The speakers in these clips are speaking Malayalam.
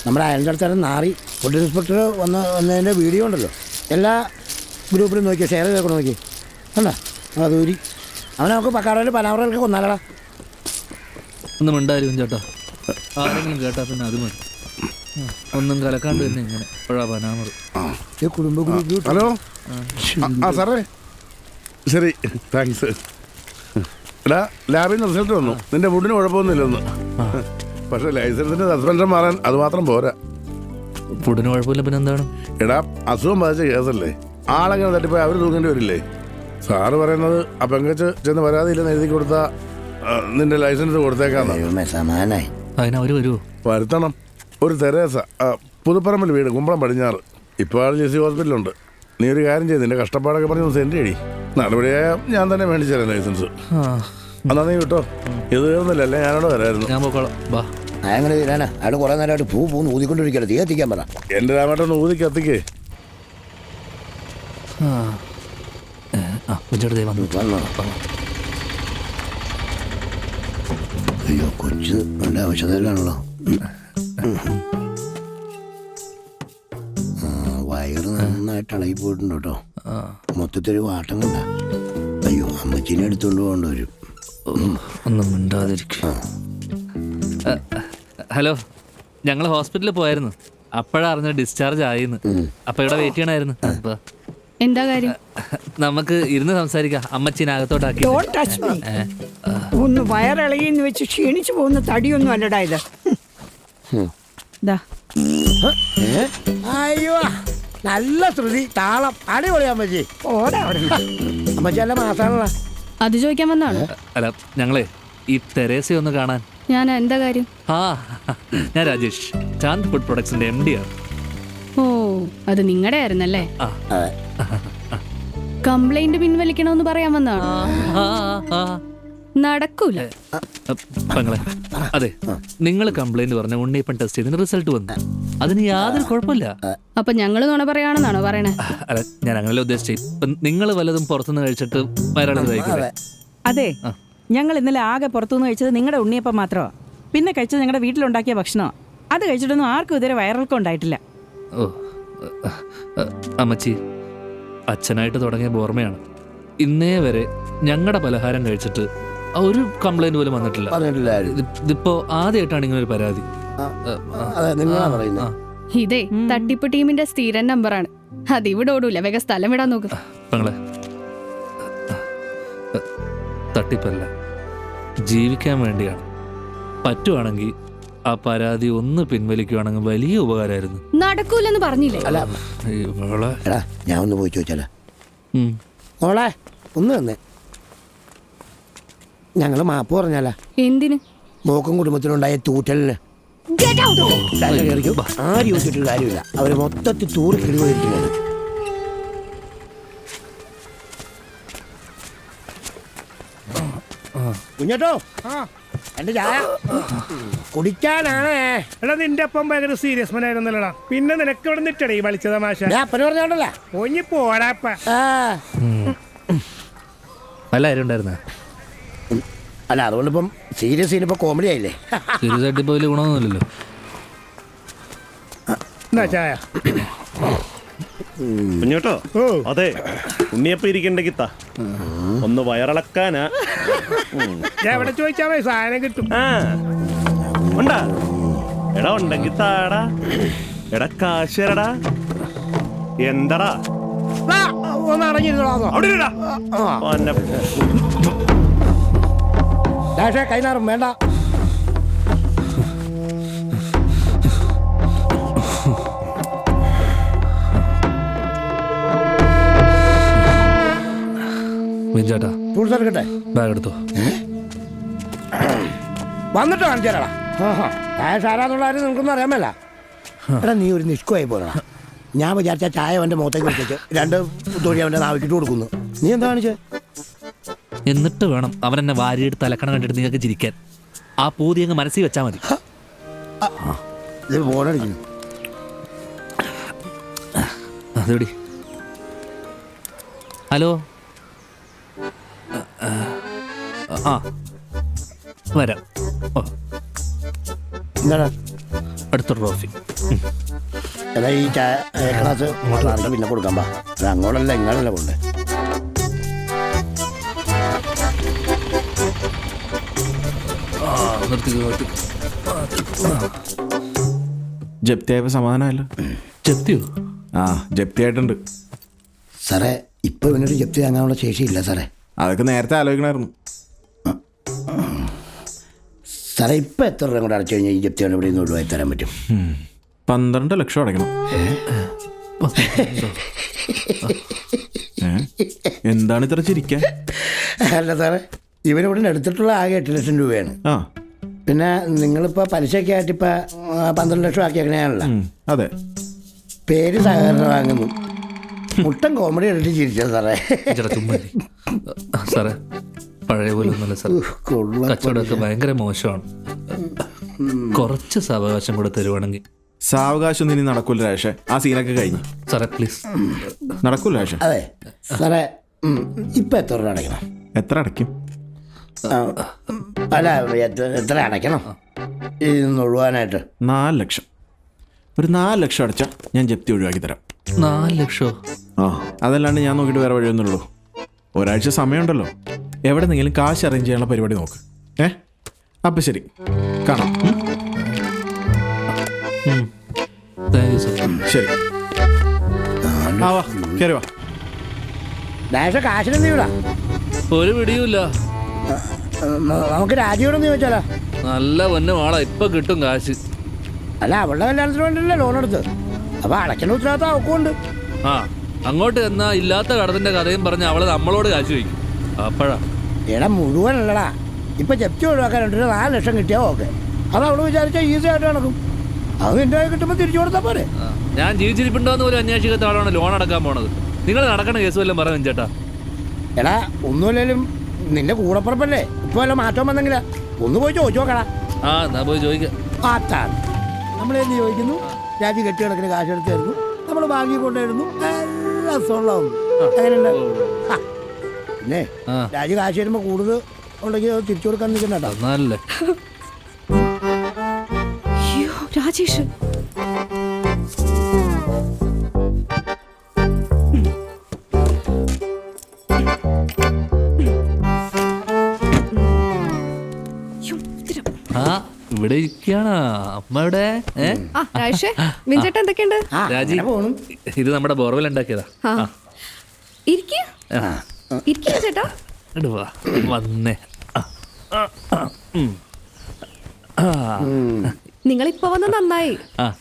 നമ്മുടെ അയൽക്കാരൻ നാറി ഫുഡ് ഇൻസ്പെക്ടർ വന്നതിൻ്റെ വീഡിയോ ഉണ്ടല്ലോ, എല്ലാ ഗ്രൂപ്പിലും നോക്കിയോ, ഷെയർ ചെയ്തൊക്കെ നോക്കി കണ്ടാ അതൂരി. അവനെ നമുക്ക് പക്കാടയിൽ പനാവറൊക്കെ കൊന്നാലടാ. ഒന്നും ഉണ്ടായിരുന്നു ചേട്ടാ, ആരെങ്കിലും കേട്ടാ പിന്നെ അത് മതി. ഒന്നും കലക്കാണ്ട് തന്നെ ഇങ്ങനെ എപ്പോഴാ പനാമറ്. കുടുംബ ഗ്രൂപ്പ്. ഹലോ ആ സാറേ, ശരി താങ്ക്സ്. എടാ ലാബിൽ നിന്ന് റിസൾട്ട് വന്നു, നിന്റെ ഫുഡിന് കുഴപ്പമൊന്നുമില്ലെന്ന്. പക്ഷെ ലൈസൻസിന്റെ സസ്പെൻഷൻ മാറാൻ അത് മാത്രം പോരാ. ഫുഡിന് കുഴപ്പമില്ല പിന്നെ എന്താണ്? എടാ അസുഖം ബാധിച്ച കേസല്ലേ, ആളെങ്ങനെ തട്ടിപ്പോയി അവർ തൂങ്ങേണ്ടി വരില്ലേ? സാറ് പറയുന്നത് ആ പെങ്കച്ച് ചെന്ന് വരാതില്ലെന്ന് എഴുതി കൊടുത്താ നിന്റെ ലൈസൻസ് കൊടുത്തേക്കാന്ന്. സമാനായി അതിനവര് വരുമോ? വരുത്തണം. ഒരു തെരേസ, പുതുപ്പറമ്പിൽ വീട്, കുമ്പളം പടിഞ്ഞാറ്. ഇപ്പോൾ ആൾ ജെസി ഹോസ്പിറ്റലുണ്ട്. നീ ഒരു കാര്യം ചെയ്ത് നിന്റെ കഷ്ടപ്പാടൊക്കെ പറഞ്ഞ് ഒന്ന് സെൻഡ് ചെയ്യടി. നടപടിയായ ഞാൻ തന്നെ മേടിച്ചു തരാം ലൈസൻസ്. എന്നാ നീ വിട്ടോ, ഇത് തീർന്നില്ലല്ലേ, ഞാനോട് വരായിരുന്നു. ഞാൻ പോക്കോളാം, ബാ. അങ്ങനെ തീരാനാ അയാൾ കുറെ നേരമായിട്ട് പൂന്ന് ഊതിക്കൊണ്ടിരിക്കല്ലോ, തീ എത്തിക്കാൻ പറ. എന്റെ രാമേട്ടൊന്ന് ഊതി കത്തിക്കേ. അയ്യോ കൊച്ചു നല്ല ആവശ്യത്തിലാണല്ലോ. വയറ് നന്നായിട്ട് ഇളകി പോയിട്ടുണ്ട് കേട്ടോ, മൊത്തത്തിൽ വാട്ടം കണ്ട. അയ്യോ അമ്മച്ചീനെ എടുത്തുകൊണ്ട് പോകേണ്ടി വരും. ഒന്നും മിണ്ടാതിരിക്കും. ഹലോ, ഞങ്ങൾ ഹോസ്പിറ്റലിൽ പോയായിരുന്നു, അപ്പോഴാ അറിഞ്ഞ ഡിസ്ചാർജ് ആയിന്ന്. അപ്പൊ ഇവിടെ വെയിറ്റ് ചെയ്യണമായിരുന്നു. എന്താ കാര്യം? നമുക്ക് ഇരുന്ന് സംസാരിക്കാം. അമ്മച്ചീനകത്തോട്ടാക്കി. ഒന്ന് വയറിളകിന്ന് വെച്ച് ക്ഷീണിച്ചു പോകുന്ന തടിയൊന്നും അല്ലടാ ഇത്. അയ്യോ നല്ല ശ്രുതി, താളം, അടിപൊളി അമ്മച്ചി. ഓടാ അമ്മച്ചി നല്ല മാസാണല്ലോ. അത് ചോദിക്കാൻ വന്നാണ്. അല്ല, ഞങ്ങളെ ഈ തെരേസയെ ഒന്ന് കാണാൻ. ഞാൻ എന്താ കാര്യം? ഞാൻ രാജേഷ്, ചാന്ദ് ഫുഡ് പ്രൊഡക്ട്സിന്റെ MD ആണ്. ഓ, അത് നിങ്ങളുടെ ആയിരുന്നല്ലേ. കംപ്ലൈന്റ് പിൻവലിക്കണമെന്ന് പറയാൻ വന്നാണ്. നടക്കൂല. പെങ്ങളെ, അതെ, നിങ്ങൾ കംപ്ലൈന്റ് പറഞ്ഞ ഉണ്ണിയപ്പൻ ടെസ്റ്റ് ചെയ്തതിന് റിസൾട്ട് വന്നു. അതിന് യാതൊരു കുഴപ്പമില്ല. അപ്പൊ ഞങ്ങള് നുണ പറയാണെന്നാണോ പറയണേ? അല്ല, ഞാൻ അങ്ങനെ ഉദ്ദേശിച്ചു. നിങ്ങൾ വല്ലതും പുറത്തുനിന്ന് കഴിച്ചിട്ട് വയറിളകി കഴിക്കില്ലേ? അതെ, ഞങ്ങൾ ഇന്നലെ ആകെ പുറത്തുനിന്ന് കഴിച്ചത് നിങ്ങളുടെ ഉണ്ണിയപ്പം മാത്രമാ. പിന്നെ കഴിച്ചത് ഞങ്ങളുടെ വീട്ടിലുണ്ടാക്കിയ ഭക്ഷണമാണ്. അത് കഴിച്ചിട്ടൊന്നും ആർക്കും ഇതുവരെ വയറിളക്കം ഉണ്ടായിട്ടില്ല. ഓ, അമ്മച്ചി, അച്ഛനായിട്ട് തുടങ്ങിയ ഓർമ്മയാണ്. ഇന്നേ വരെ ഞങ്ങളുടെ പലഹാരം കഴിച്ചിട്ട് ഒരു കംപ്ലൈന്റ് പോലും വന്നിട്ടില്ല. ഇതിപ്പോ ആദ്യമായിട്ടാണ് ഇങ്ങനെ ഒരു പരാതി. ഇതേ തട്ടിപ്പ് ടീമിന്റെ സ്ഥിരം നമ്പറാണ്. അതിവിടെ ഓടൂല, വേഗം സ്ഥലം വിടാൻ നോക്ക്. പെങ്ങളെ, തട്ടിപ്പല്ല, ജീവിക്കാൻ വേണ്ടിയാണ്. പറ്റുവാണെങ്കിൽ ആ പരാതി ഒന്ന് പിൻവലിക്കുവാണെങ്കിൽ വലിയ ഉപകാരമായിരുന്നു. നടക്കൂലെന്ന് പറഞ്ഞില്ലേ? ഞാൻ ഒന്ന് പോയി ചോദിച്ചാലോ. മോളെ ഒന്ന് തന്നെ ഞങ്ങള് മാപ്പ് പറഞ്ഞാല. എന്തിന്? മോക്കും കുടുംബത്തിനുണ്ടായ തൂറ്റലിന്. ആരും ചോദിച്ചിട്ട് കാര്യമില്ല, അവര് മൊത്തത്തിൽ തൂറി കിഴിവരിക്കുന്നത്. കുഞ്ഞട്ടോ, എന്റെ ചായ കുടിക്കാനാണേ. എടാ, നിന്റെ അപ്പം ഭയങ്കര സീരിയസ് മനായിരുന്നല്ലോടാ. പിന്നെ നിനക്ക് ഇവിടെ നിറ്റടേ വലിച്ച തമാശ. അപ്പന് പറഞ്ഞോണ്ടല്ല ഒഞ്ഞി പോടാപ്പ. നല്ല കാര്യം ഉണ്ടായിരുന്ന. അല്ല, അതുകൊണ്ടിപ്പം സീരിയസ് സീനിപ്പോ കോമഡി ആയില്ലേ. സീരിയസ് ആയിട്ട് ഇപ്പൊ വലിയ ഗുണമൊന്നുമില്ലല്ലോ. എന്നാ ചായ കുഞ്ഞോട്ടോ. അതെ, ഉണ്ണിയപ്പം ഇരിക്കണ്ടെങ്കിൽ ഒന്ന് വയറിളക്കാനാ. ഞാൻ എവിടെ ചോദിച്ചാ മതി, സാധനം കിട്ടും. ഉണ്ടാ എടാ, ഉണ്ടെങ്കിൽ താടാ. എടാ കാശരടാ. എന്തടാ ഒന്ന് അടങ്ങിയിരുന്നോ? കൈനാറും വേണ്ട. ചേട്ടാ, ബാഗ് എടുത്തോ. വന്നിട്ട് കാണിച്ചാലാ ചായ ആരാന്നുള്ള കാര്യം നിനക്കൊന്നും അറിയാമല്ല. എടാ, നീ ഒരു നിഷ്കമായി പോലാ. ഞാൻ വിചാരിച്ച ചായ അവന്റെ മുഖത്തേക്ക് വെച്ചിട്ട് 2 തൊഴി അവന്റെ നാവിക്കിട്ട് കൊടുക്കുന്നു. നീ എന്താ കാണിച്ചേ? എന്നിട്ട് വേണം അവൻ എന്നെ വാരിയെടുത്ത് തലക്കണ കണ്ടിട്ട് നിങ്ങൾക്ക് ചിരിക്കാൻ. ആ പൂതി അങ്ങ് മനസ്സിൽ വെച്ചാൽ മതി. ഫോണടിക്കുന്നു. അതെടി. ഹലോ, വരാം. എന്താടാ അടുത്ത ട്രോഫി. അതാ ഈ ക്ലാസ് അങ്ങോട്ട് പിന്നെ കൊടുക്കാൻ പാ. അത് അങ്ങോട്ടല്ല ഇങ്ങോട്ടല്ല കൊണ്ട്. ജപ്തിയായപ്പോ സമാധാനമല്ലോ. ജപ്തിയോ? ആ, ജപ്തിയായിട്ടുണ്ട് സാറേ. ഇപ്പൊ ഇവനൊരു ജപ്തി താങ്ങാനുള്ള ശേഷിയില്ല സാറേ. അതൊക്കെ നേരത്തെ ആലോചിക്കണമായിരുന്നു. സാറേ ഇപ്പൊ എത്ര രൂപ കൂടെ അടച്ചു കഴിഞ്ഞാൽ ഈ ജപ്തി ഇവിടെ നിന്ന് ഒഴിവായി തരാൻ പറ്റും? 12 ലക്ഷം അടയ്ക്കണം. എന്താണ് ഇത്ര ചിരിക്കാൻ? അല്ല സാറേ, ഇവനിവിടെ എടുത്തിട്ടുള്ള ആകെ 8 ലക്ഷം രൂപയാണ്. ആ, പിന്നെ നിങ്ങളിപ്പോൾ പലിശയ്ക്ക് ആയിട്ട് ഇപ്പം 12 ലക്ഷം ആക്കിയേക്കണേയാണല്ലോ. അതെ. പേര് സഹകരണം വാങ്ങുന്നു. മുട്ടൻ കോമഡി എടുത്ത് ചിരിച്ചത് സാറേ. ചുമ്മാ സാറേ, പഴയ പോലെ ഒന്നുമല്ല സാർ. കച്ചവടമൊക്കെ ഭയങ്കര മോശമാണ്. കുറച്ച് സാവകാശം കൂടെ തരുവാണെങ്കിൽ. സാവകാശം ഇനി നടക്കൂല രാജേഷേ. ആ സീനൊക്കെ കഴിഞ്ഞു. സാറേ പ്ലീസ്. നടക്കൂല രാജേഷേ. അതെ സാറേ. ഇപ്പം എത്ര രൂപ അടയ്ക്കണം? എത്ര അടയ്ക്കും? അല്ല, എത്ര അടയ്ക്കണം ഇതൊന്ന് ഒഴിവാനായിട്ട്? 4 ലക്ഷം. ഒരു 4 ലക്ഷം അടച്ചാൽ ഞാൻ ജപ്തി ഒഴിവാക്കി തരാം. 4 ലക്ഷമോ? ആ, അതല്ലാണ്ട് ഞാൻ നോക്കിയിട്ട് വേറെ വഴിയൊന്നുള്ളൂ. ഒരാഴ്ച സമയമുണ്ടല്ലോ. എവിടെ നിന്നെങ്കിലും കാശ് അറേഞ്ച് ചെയ്യാനുള്ള പരിപാടി നോക്ക്. അപ്പം ശരി, കാണാം. Thank you sir. ശരി, ആ വാ, കയറി വാ. ഡാഷ കാശിനെന്ത് ചെയ്യൂടാ? ഒരു പിടിയുമില്ല. നമുക്ക് രാജിയോടൊന്ന് ചോദിച്ചാലോ? നല്ല പൊന്നു ആളാ, ഇപ്പൊ കിട്ടും കാശ്. അല്ല, അവളുടെ കല്യാണത്തിന് വേണ്ടിയല്ലേ ലോൺ എടുത്ത്. അപ്പൊ അടയ്ക്കുന്ന ഉത്തരവാദിത്തം അവക്കുണ്ട്. ആ, അങ്ങോട്ട് എന്നാ ഇല്ലാത്ത കടത്തിന്റെ കഥയും പറഞ്ഞ് അവള് നമ്മളോട് കാശ് ചോദിക്കും. അപ്പഴാ. എടാ, മുഴുവനല്ലടാ. ഇപ്പൊ ജപ്തി ഒഴിവാക്കാൻ 4 ലക്ഷം കിട്ടിയാ ഓക്കെ. അത് അവള് വിചാരിച്ചാൽ ഈസി ആയിട്ട് നടക്കും. അത് നിന്റെ കിട്ടുമ്പോൾ തിരിച്ചു കൊടുത്താൽ പോരെ. ഞാൻ ജീവിച്ചിരിപ്പുണ്ടോന്ന് പോലും അന്വേഷിക്കാത്ത ആളാണ് ലോൺ അടക്കാൻ പോണത്. നിങ്ങൾ നടക്കണ കേസ് വല്ലതും പറഞ്ഞു ചേട്ടാ. എടാ, ഒന്നുമില്ലേലും നിന്റെ കൂടപ്പുറപ്പല്ലേ. ഇപ്പൊ വല്ല മാറ്റം വന്നെങ്കിലാ ഒന്ന് പോയി ചോദിച്ചു നോക്കടാ. ആ, എന്നാ പോയി ചോദിക്കാം. അതാണ് നമ്മളെന്ത് ചോദിക്കുന്നു. രാജി കെട്ടിക്കിടക്കിന് കാശ് എടുത്തായിരുന്നു, നമ്മൾ ബാങ്കി കൊണ്ടായിരുന്നു, എല്ലാം സ്വന്തം. അങ്ങനെയുണ്ട്. പിന്നെ രാജി കാശ് വരുമ്പോ കൂടുതൽ ഉണ്ടെങ്കിൽ അത് തിരിച്ചു കൊടുക്കാൻ നിൽക്കണ്ടോ? നല്ലേ രാജേഷ്. ആ, ഇവിടെ ഇരിക്കാണ് അമ്മ. ഇവിടെ രാജേഷേ, വിൻചേട്ടൻ എന്തൊക്കെയുണ്ട്? രാജി, ഇത് നമ്മുടെ ബോർവെൽ ഉണ്ടാക്കിയതാ. ചേട്ടാ വന്നേ. നിങ്ങൾ ഇപ്പൊ വന്ന് നന്നായി.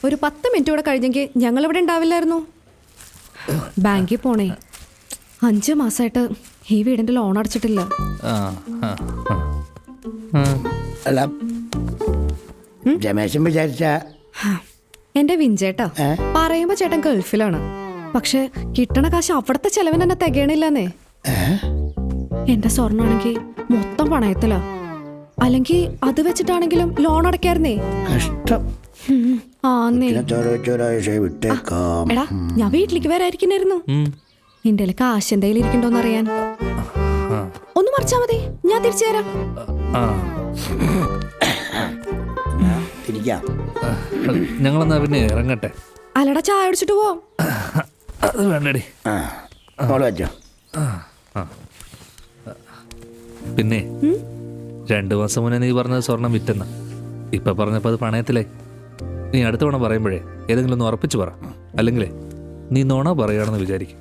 ഒരു 10 മിനിറ്റ് കൂടെ കഴിഞ്ഞെങ്കിൽ ഞങ്ങൾ ഇവിടെ ഉണ്ടാവില്ലായിരുന്നു. ബാങ്കിൽ പോണേ. 5 മാസമായിട്ട് ഈ വീടിന്റെ ലോൺ അടച്ചിട്ടില്ല. അല്ല, രമേശൻ വിചാരിച്ച എന്റെ വിൻചേട്ടാ പറയുമ്പോ ചേട്ടൻ ഗൾഫിലാണ്. പക്ഷെ കിട്ടണ കാശ് അവിടത്തെ ചെലവിന് തന്നെ തികയണില്ലെന്നേ. എന്റെ സ്വർണ്ണാണെങ്കിൽ മൊത്തം പണയത്തിലാ. അല്ലെങ്കിൽ അത് വെച്ചിട്ടാണെങ്കിലും ലോൺ അടയ്ക്കായിരുന്നേ. കഷ്ടം. എടാ, ഞാൻ വീട്ടിലേക്ക് വരാതിരിക്കുന്നായിരുന്നു. നിന്റെ കാശ് എന്തെങ്കിലും ഇരിക്കണ്ടോന്ന് അറിയാൻ. ഒന്ന് മറിച്ചാ മതി, ഞാൻ തിരിച്ചു തരാം. ഞങ്ങളെന്നാ പിന്നെ ഇറങ്ങട്ടെ. അല്ലടാ, ചായ അടിച്ചിട്ട് പോവാം. അത് വേണ്ടടി. പിന്നെ 2 മാസം മുന്നേ നീ പറഞ്ഞത് സ്വർണം വിറ്റെന്ന. ഇപ്പൊ പറഞ്ഞപ്പോ അത് പണയത്തിലേ. നീ അടുത്ത തവണ പറയുമ്പോഴേ ഏതെങ്കിലും ഒന്ന് ഉറപ്പിച്ച് പറ. അല്ലെങ്കിലേ നീ നോണ പറയുകയാണെന്ന് വിചാരിക്കും.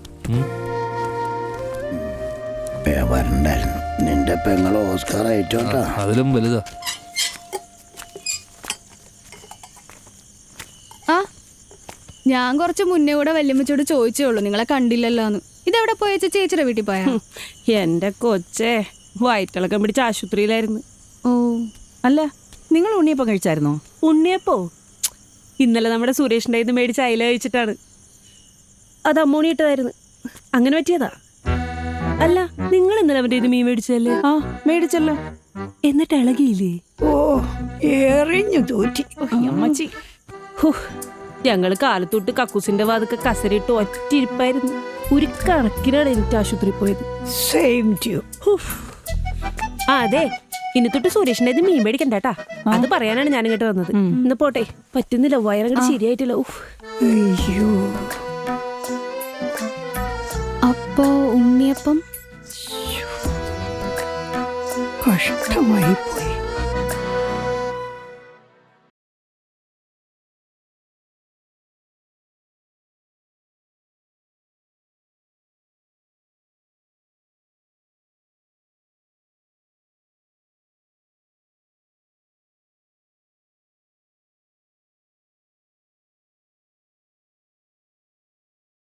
നിന്റെ പെങ്ങള് ഓസ്കാർ ആയിട്ടോട്ടാ. അതിലും വലുതാ. ആ, ഞാൻ കുറച്ച് മുന്നേ കൂടെ വല്യമ്മച്ചോട് ചോദിച്ചേ ഉള്ളൂ, നിങ്ങളെ കണ്ടില്ലല്ലോന്ന്. ഇതെവിടെ പോയ ചേച്ചിയുടെ വീട്ടിൽ പോയാ? എന്റെ കൊച്ചേ, വയറ്റിളക്കം പിടിച്ച ആശുപത്രിയിലായിരുന്നു. ഓ, അല്ല, നിങ്ങൾ ഉണ്ണിയപ്പം കഴിച്ചായിരുന്നോ? ഉണ്ണിയപ്പോ ഇന്നലെ നമ്മുടെ സുരേഷിൻ്റെ ഇത് മേടിച്ച് അയില കഴിച്ചിട്ടാണ്. അത് അമ്മൂണിയിട്ടതായിരുന്നു, അങ്ങനെ പറ്റിയതാ. അല്ല, നിങ്ങൾ ഇന്നലെ അവൻ്റെ ഇത് മീൻ മേടിച്ചല്ലേ? ആ, മേടിച്ചല്ലോ. എന്നിട്ട് ഇളകിയില്ലേ? ഓ, എറിഞ്ഞു തോറ്റി അമ്മച്ചി. ഞങ്ങള് കാലത്തൊട്ട് കക്കൂസിന്റെ വാതൊക്കെ കസരിട്ട് ഒറ്റിരിപ്പായിരുന്നു. ഒരു കണക്കിനാണ് എനിക്ക് ആശുപത്രി പോയത്. Same to. അതെ, ഇനി തൊട്ട് സുരേഷിന്റെ ഇത് മീൻ മേടിക്കണ്ടേട്ടാ. അത് പറയാനാണ് ഞാൻ ഇങ്ങോട്ട് വന്നത്. ഇന്ന് പോട്ടെ, പറ്റുന്നില്ല, വയറങ്ങോട്ട് ശരിയായിട്ടില്ല. അയ്യോ അപ്പോ ഉണ്ണിയപ്പം കഷ്ടമായി പോയി.